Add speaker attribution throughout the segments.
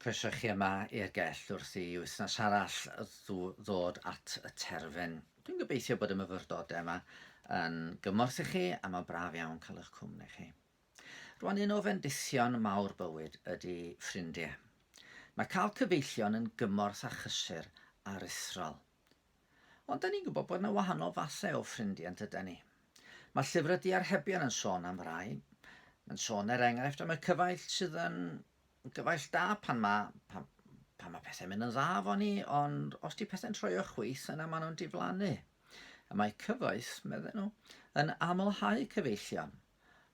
Speaker 1: Croeso chi yma i'r Gell wrth i wythnos arall ddod at y terfyn. Dwi'n gobeithio bod y myfyrdodau yma yn gymorth i chi a mae'n braf iawn cael eich cwmni chi. Rwan un o fendithion mawr bywyd ydy ffrindiau. Mae cael cyfeillion yn gymorth a chysur a ruthrol. Ond da ni'n gwybod bod yna wahanol fathau o ffrindiau yn dydyn ni. Mae llyfr y diarhebion yn sôn am rai. Mae'n sôn enghraifft am y cyfaill sydd yn gyfaill da pan mae pethau'n mynd yn dda fo ni, ond os di pethau'n troi o chwith yna maen nhw'n diflannu. A mae cyfaill, medden nhw, yn amlhau cyfeillion,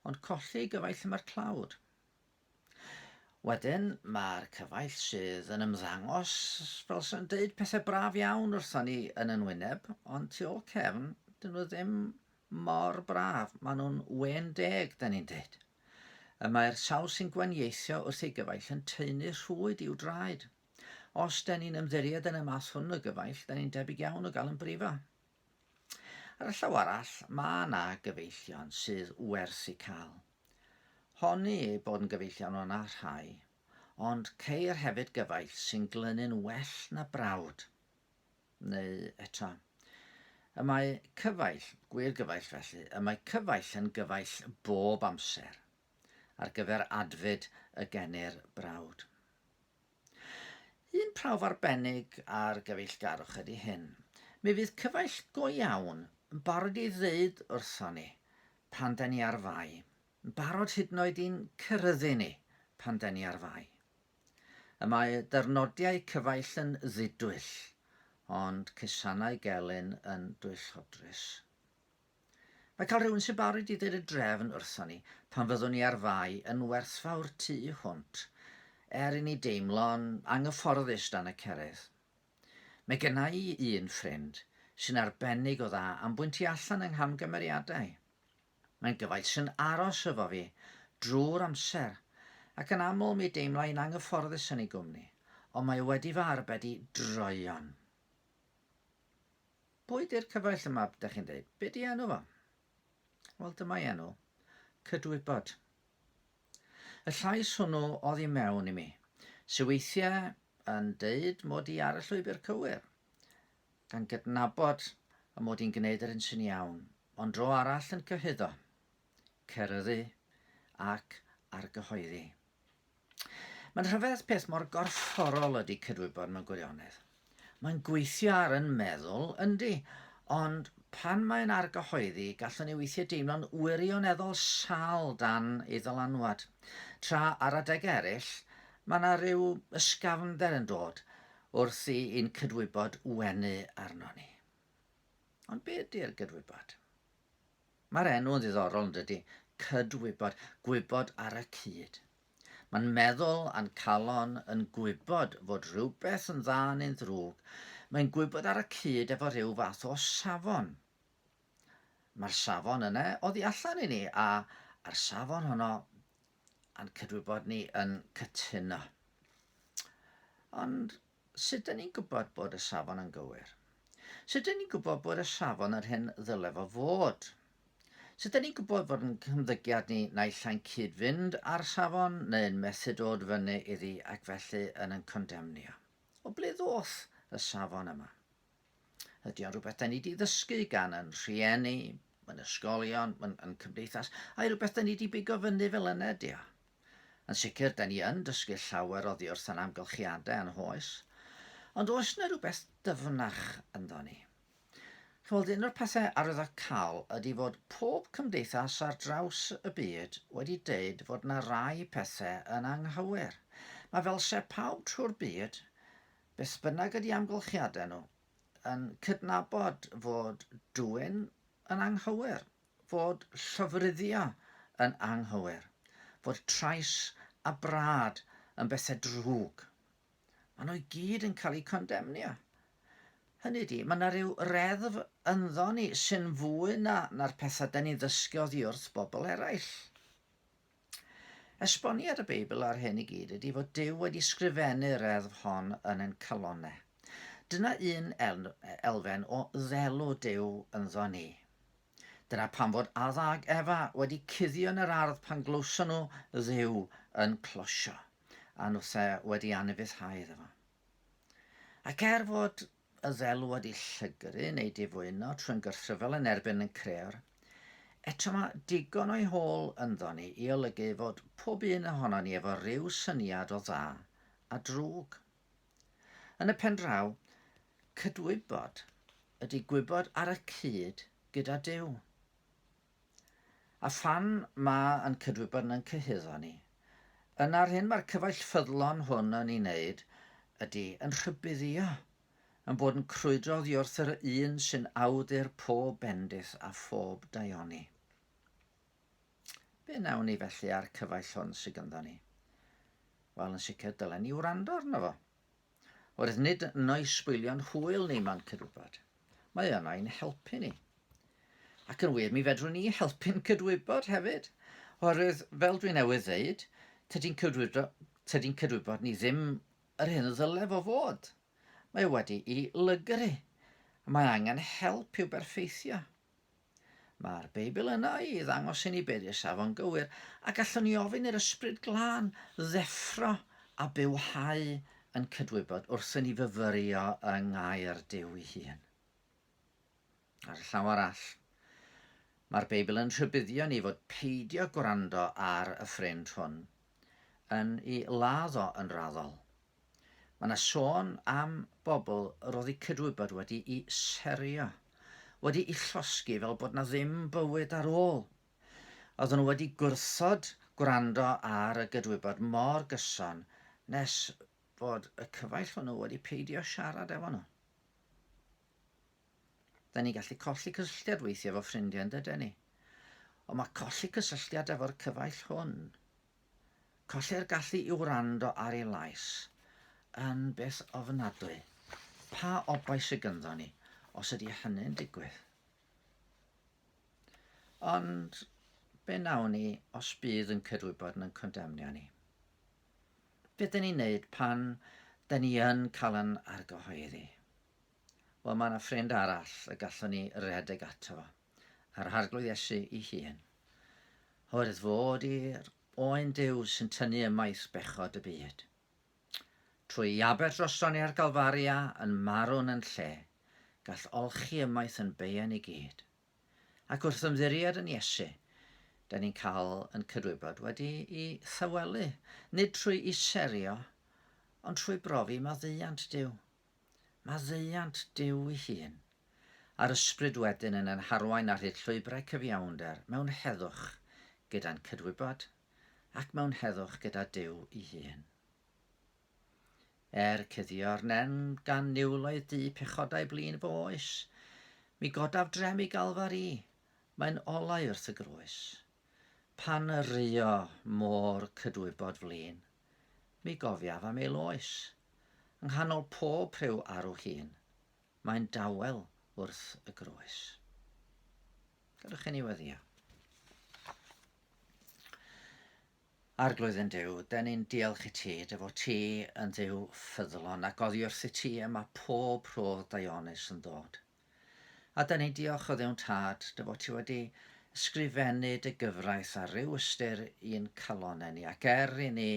Speaker 1: ond colli gyfaill yma'r clawd. Wedyn mae'r cyfaill sydd yn ymddangos fel sy'n deud pethau braf iawn wrthon ni yn yn wyneb, ond tu ôl cefn, dyn nhw ddim mor braf. Maen nhw'n wen deg, da ni'n deud. Y mae'r sawl sy'n gwaniaethio wrth ei gyfaill yn teunu rhwyd i'w draed. Os da ni'n ymddiried yn y math hwn o gyfaill, da ni'n debyg iawn o gael yn brifo. Ar y llaw arall, mae yna gyfeillion sydd werth i cael. Honni bod yn gyfeillion o'na rhai, ond ceir hefyd gyfaill sy'n glynu'n well na brawd. Neu eto, y mae cyfaill, gwir gyfaill felly, y mae cyfaill yn gyfaill bob amser ar gyfer adfyd y gennyr brawd. Un prawf arbennig ar gyfeillgarwch ydy hyn. Mi fydd cyfaill go iawn yn barod i ddeud wrthon ni pan da ni ar fai. Yn barod hyd yn oed i'n cyrryddu ni pan da ni ar fai. Y mae dyrnodiau cyfaill yn ddidwyll, ond cusannau gelyn yn dwyllhodrus. Mae cael rhywun sy'n barod i ddweud y drefn wrthon ni pan fyddwn ni ar fai yn werthfawr tu hwnt, i ni deimlo'n anghyfforddus dan y cerydd. Mae genna i un ffrind sy'n arbennig o dda am bwyntio allan yng nghamgymeriadau. Mae'n gyfaill sy'n aros efo fi drwy'r amser, ac yn aml mi deimlai'n anghyfforddus yn ei gwmni, ond mae wedi fy arbed i droion. Pwy di'r cyfaill yma, ydych chi'n dweud? Be di enw fo? Wel, dyma enw, gydwybod. Y llais hwnnw oddi mewn i mi, sy'n weithiau yn deud mod i ar y llwybr cywir, gan gydnabod y mod i'n gwneud yr un sy'n iawn, ond dro arall yn cyhyddo, ceryddu ac argyhoeddi. Mae'n rhyfedd peth mor gorfforol ydy cydwybod mewn gwirionedd. Mae'n gweithio ar yn meddwl, yndi, ond pan mae'n argyhoeddi, gallwn ni weithiau deimlo'n wirioneddol sal dan ei ddylanwad. Tra ar adegau eraill, mae yna rhyw ysgafnder yn dod wrth i un cydwybod wenu arno ni. Ond be ydy'r gydwybod? Mae'r enw yn ddiddorol yn dydy, cydwybod, gwybod ar y cyd. Mae'n meddwl a'n calon yn gwybod fod rhywbeth yn dda neu'n ddrwg. Mae'n gwybod ar y cyd efo rhyw fath o safon. Mae'r safon yna oddi allan i ni, a ar safon honno a'n cydwybod ni yn cytuno. Ond sut dyn ni'n gwybod bod y safon yn gywir? Sut dyn ni'n gwybod bod y safon yr hyn ddylai fo fod? Sut dyn ni'n gwybod bod yn cymddygiad ni naill ai'n cyd-fynd ar safon neu'n methu dod fyny iddi ac felly yn condemnio? O ble ddoth y safon yma? Ydy o'n rhywbeth da ni wedi ddysgu gan yn rhieni, yn ysgolion, yn cymdeithas, a rhywbeth da ni wedi bigo fyny fel yna ydy o? Yn sicr, da ni yn dysgu llawer oddi wrth yn amgylchiadau yn hoes, ond oes yna rhywbeth dyfnach ynddo ni? Wel, un o'r pethau arwyddocaol ydy fod pob cymdeithas ar draws y byd wedi deud fod yna rai pethau yn anghywir. Mae fel se pawb trwy'r byd, beth bynnag ydy amgylchiadau nhw, yn cydnabod fod dwyn yn anghywir, fod llofruddio yn anghywir, fod trais a brad yn bethau drwg. Maen nhw i gyd yn cael eu condemnio. Hynny ydy, mae yna rhyw reddf ynddo ni sy'n fwy na'r pethau da ni'n ddysgu oddi wrth bobl eraill. Esboniad y Beibl ar hyn i gyd ydy fod Duw wedi sgrifennu'r reddf hon yn ein calonnau. Dyna un elfen o ddelw Duw ynddo ni. Dyna pam fod Addag Efa wedi cuddio yn yr ardd pan glwson nhw Dduw yn closio. a wrth wedi anafuddhau iddo fo. Ac fod y ddelw wedi llygru neu difwyno trwy'n gwrthryfel yn erbyn yn creu'r, eto mae digon o'i hôl ynddo ni i olygu fod pob un ohono ni efo ryw syniad o dda a drwg. Yn y pen draw, cydwybod ydy gwybod ar y cyd gyda Duw. A phan mae yn cydwybod yn cyhuddo ni, yna'r hyn mae'r cyfaill ffyddlon hwn yn ei wneud ydy yn rhybuddio, yn bod yn crwydro oddi wrth yr un sy'n awdur pob bendith a phob daioni. Be nawn ni felly ar cyfaill hwn sydd ganddo ni? Wel, yn sicr dylen ni wrando arno fo. Oherwydd nid yn o'i sbwylio'n hwyl ni mewn cydwybod. Mae yno i'n helpu ni. Ac yn wir, mi fedrwn ni helpu'n cydwybod hefyd. Oherwydd, fel dwi'n newydd ddeud, tydi'n cydwybod ni ddim yr hyn o ddylef o fod. Mae wedi ei lygru. Mae angen help i'w berffeithio. Mae'r Beibl yna i ddangos i ni beth yw'r safon gywir, a gallwn ni ofyn i'r ysbryd glân ddeffro a bywhau yn cydwybod wrth i ni fyfyrio yng ngair Duw ei hun. Ar y llaw arall, mae'r Beibl yn rhybuddio ni fod peidio gwrando ar y ffrind hwn yn ei laddo yn raddol. Mae yna sôn am bobl roedd eu cydwybod wedi ei serio, wedi ei llosgu fel bod na ddim bywyd ar ôl. Oedden nhw wedi gwrthod gwrando ar y gydwybod mor gyson nes fod y cyfaill hwnnw wedi peidio siarad efo nhw. Da ni'n gallu colli cysylltiad weithiau efo ffrindiau yn dydyn ni. Ond mae colli cysylltiad efo'r cyfaill hwn, colli'r gallu i wrando ar ei lais, yn beth ofnadwy. Pa obaith sydd ganddo ni os ydy hynny'n digwydd? Ond be nawn ni os bydd yn cydwybod yn condemnio ni? Be dyn ni'n neud pan dyn ni yn cael yn argyhoeddi? Wel, mae yna ffrind arall y gallwn ni redeg ato fo, yr arglwydd Iesu ei hun. Oherwydd fod i'r oen Duw sy'n tynnu ymaith bechod y byd. Trwy aber droson ni ar Galfaria yn marw'n yn lle, gall olchi ymaith yn beien i gyd. Ac wrth ymddiried yn Iesu, da ni'n cael yn cydwybod wedi ei thywelu, nid trwy ei serio, ond trwy brofi maddeuant Duw. Maddeuant Duw ei hun, a'r ysbryd wedyn yn harwain ar hyd llwybrau cyfiawnder mewn heddwch gyda'n cydwybod ac mewn heddwch gyda Duw ei hun. Cuddio'r nen gan niwloedd du pechodau blin fo oes, mi godaf drem i Galfari, mae'n olau wrth y groes. Pan rio môr cydwybod flin, mi gofiaf am ei loes. Yng nghanol pob rhyw arw hun, mae'n dawel wrth y groes. Gadwch i ni weddio. Arglwydd yn Duw, da ni'n diolch i ti, dy fod ti yn Dduw ffyddlon ac oddi wrth i ti yma pob rhodd dionis yn dod. A da ni'n diolch o Dduw'n tad, dy fod ti wedi ysgrifennu dy gyfraith ar ryw ystyr i'n calonau ni, ac i ni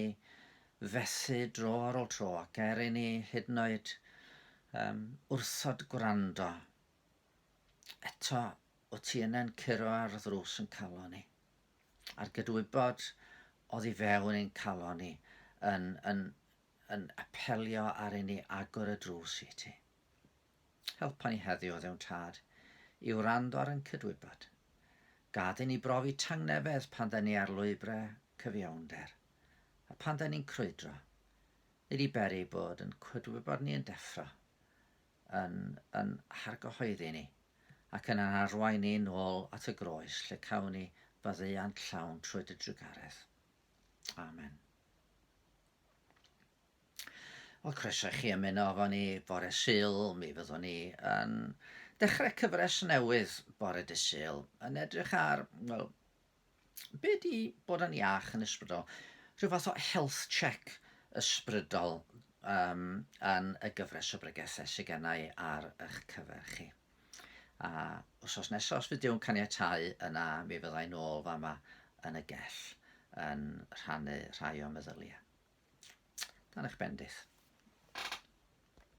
Speaker 1: fethu dro ar ôl tro, ac i ni hyd yn oed wrthod gwrando. Eto, o ti yna'n curo ar ddrws yn calon ni. A'r gydwybod oddi fewn i'n calon ni yn apelio ar i ni agor y drws i ti. Helpa ni heddiw o Dduw'n tad i wrando ar yn cydwybod. Gad i ni brofi tangnefedd pan da ni ar lwybrau cyfiawnder. A pan da ni'n crwydro, nid i beri bod yn cydwybod ni yn deffro, yn hargyhoeddi ni, ac yn arwain ni nôl at y groes lle cawn ni faddeuant llawn trwy dy drwygaredd. Amen. Wel, croeso i chi ymuno efo ni bore Sul, mi fyddwn ni yn dechrau cyfres newydd bore dy Sul, yn edrych ar, wel, be di bod yn iach yn ysbrydol? Rhyw fath o health check ysbrydol yn y gyfres o bregethau sydd gennau ar eich cyfer chi. A os nesaf, os fydd Duw'n caniatáu yna, mi fyddai nôl fama yn y Gell yn rhannu rhai o meddyliau. dan eich bendith.